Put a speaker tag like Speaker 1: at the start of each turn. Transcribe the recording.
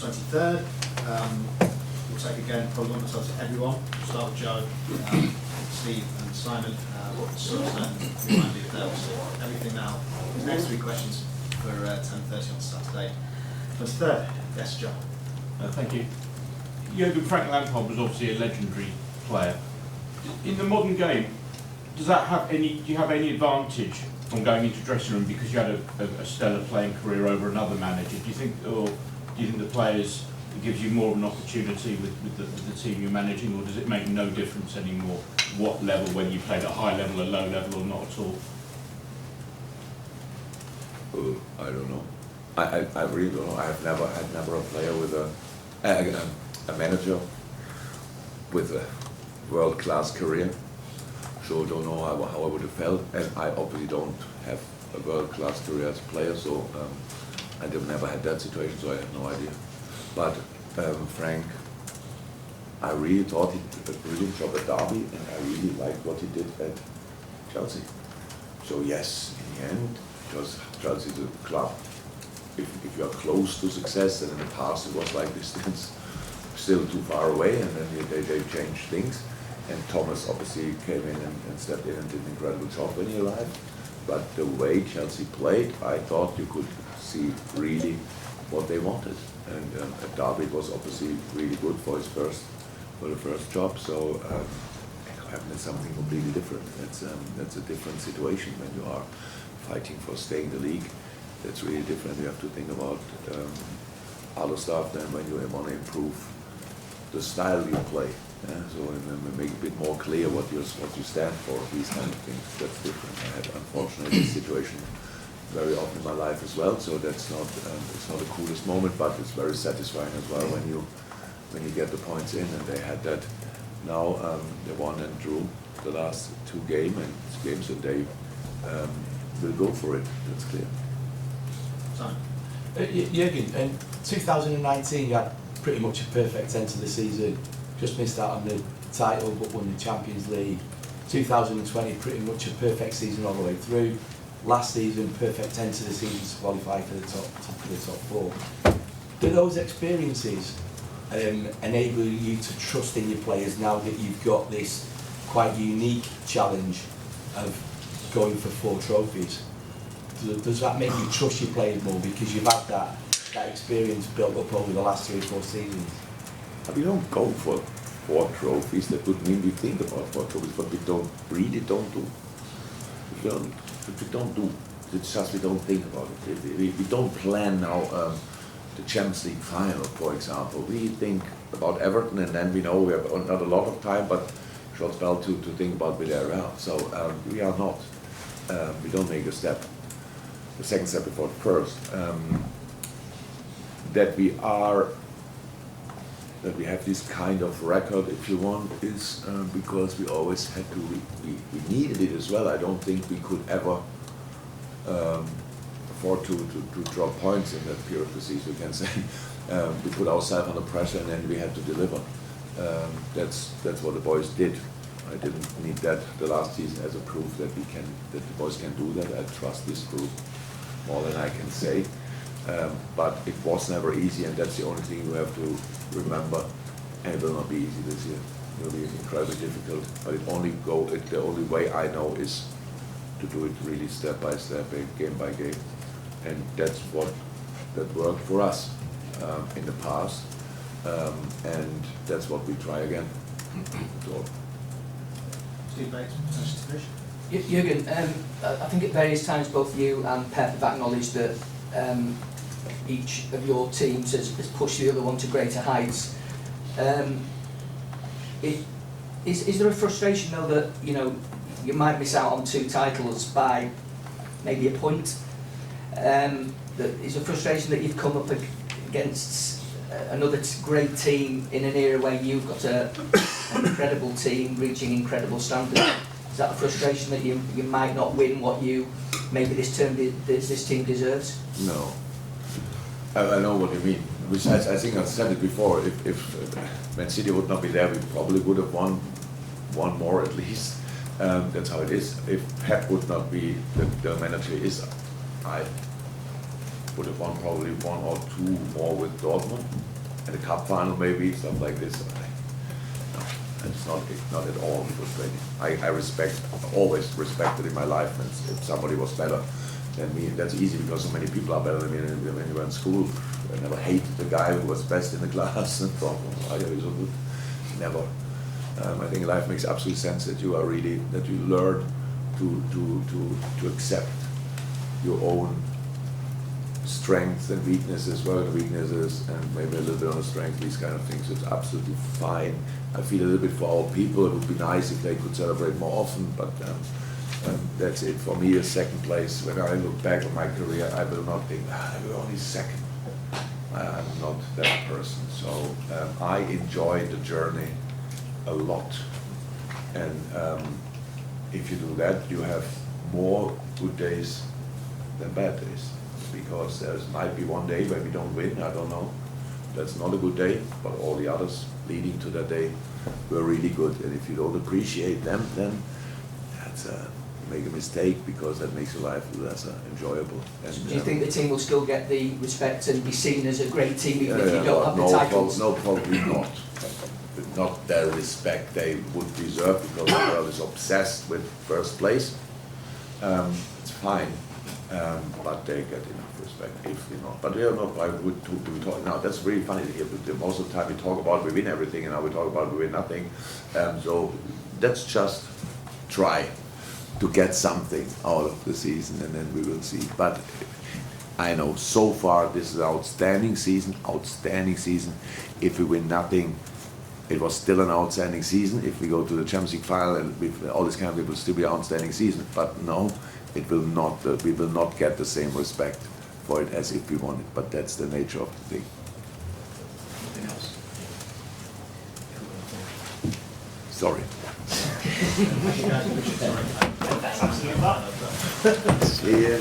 Speaker 1: 23rd. We'll take again, probably want to talk to everyone. We'll start with Joe, Steve and Simon. Remind me of those. Everything now. Next 3 questions for 10:30 on Saturday. 23rd. Yes, Joe.
Speaker 2: Thank you. Jurgen, Frank Lampard was obviously a legendary player. In the modern game, do you have any advantage from going into dressing room because you had a stellar playing career over another manager? Do you think the players, it gives you more of an opportunity with the team you're managing, or does it make no difference anymore what level, whether you played at high level, a low level, or not at all?
Speaker 3: I don't know. I really don't know. I had never a player with a manager with a world-class career. So I don't know how I would have felt, and I obviously don't have a world-class career as a player, so I never had that situation, so I have no idea. But Frank, I really thought he did a brilliant job at Derby, and I really liked what he did at Chelsea. So yes, in the end, because Chelsea is a club, if you are close to success, and in the past it was like this, it's still too far away, and then they changed things. And Thomas obviously came in and stepped in and did an incredible job when he arrived. But the way Chelsea played, I thought you could see really what they wanted. And at Derby it was obviously really good for the first job. So Everton is something completely different. That's a different situation when you are fighting for staying in the league. That's really different. You have to think about other stuff than when you want to improve the style you play. Yeah, so make it a bit more clear what you stand for, these kind of things. That's different. I had unfortunately this situation very often in my life as well. So that's not it's not the coolest moment, but it's very satisfying as well when you get the points in. And they had that. Now they won and drew the last 2 games, and they will go for it. That's clear.
Speaker 1: Simon.
Speaker 4: Jurgen, in 2019 you had pretty much a perfect end to the season. Just missed out on the title but won the Champions League. 2020 pretty much a perfect season all the way through. Last season perfect end to the season to qualify for the top 4. Do those experiences enable you to trust in your players now that you've got this quite unique challenge of going for 4 trophies? Does that make you trust your players more because you've had that experience built up over the last 3 or 4 seasons?
Speaker 3: We don't go for 4 trophies. That would mean we think about 4 trophies, but we really don't do. We don't do. It's just we don't think about it. We don't plan now the Champions League final, for example. We think about Everton, and then we know we have not a lot of time, but short spell to think about Villarreal. So we are not. We don't make a step. The second step before the first. That we have this kind of record, if you want, is because we always had to, we needed it as well. I don't think we could ever afford to drop points in that period of the season, we can say. We put ourselves under pressure and then we had to deliver. That's what the boys did. I didn't need that the last season as a proof that the boys can do that. I trust this group more than I can say. But it was never easy, and that's the only thing you have to remember. And it will not be easy this year. It will be incredibly difficult. But the only way I know is to do it really step by step, game by game, and that's that worked for us in the past, and that's what we try again. So.
Speaker 1: Steve Bates, to finish.
Speaker 5: Jurgen, I think at various times both you and Pep have acknowledged that each of your teams has pushed the other one to greater heights. Is there a frustration though that you might miss out on 2 titles by maybe a point? That is a frustration that you've come up against another great team in an era where you've got an incredible team reaching incredible standards. Is that a frustration that you might not win what maybe this team deserves?
Speaker 3: No. I know what you mean. I think I've said it before. If Man City would not be there, we probably would have won more at least. That's how it is. If Pep would not be the manager he is, would have won probably 1 or 2 more with Dortmund, and the cup final maybe, stuff like this. No, it's not at all frustrating. I always respected in my life, and if somebody was better than me, that's easy because so many people are better than me. When you were in school, I never hated the guy who was best in the class and thought, oh, you're so good. Never. I think life makes absolute sense that you learn to accept your own strengths and weaknesses, and maybe a little bit on the strength, these kind of things. It's absolutely fine. I feel a little bit for our people. It would be nice if they could celebrate more often, but that's it. For me, a second place. When I look back on my career, I will not think, we're only second. I'm not that person. So I enjoy the journey a lot. And if you do that, you have more good days than bad days. Because there might be one day where we don't win, I don't know. That's not a good day, but all the others leading to that day were really good. And if you don't appreciate them, then that's you make a mistake, because that makes your life less enjoyable. And,
Speaker 5: so do you think the team will still get the respect and be seen as a great team even if you don't have the titles?
Speaker 3: No, probably not. Not the respect they would deserve, because the world is obsessed with first place. It's fine. But they get enough respect if we not. But we are not. We talk now. That's really funny here. But most of the time we talk about we win everything, and now we talk about we win nothing. So let's just try to get something out of the season, and then we will see. But I know so far this is an outstanding season. Outstanding season. If we win nothing, it was still an outstanding season. If we go to the Champions League final and with all this kind of, it will still be an outstanding season. But no. It will not. We will not get the same respect for it as if we won it. But that's the nature of the thing.
Speaker 1: Anything else?
Speaker 3: Sorry.
Speaker 1: You guys, we should- sorry.
Speaker 6: That's absolutely fine.
Speaker 3: See ya.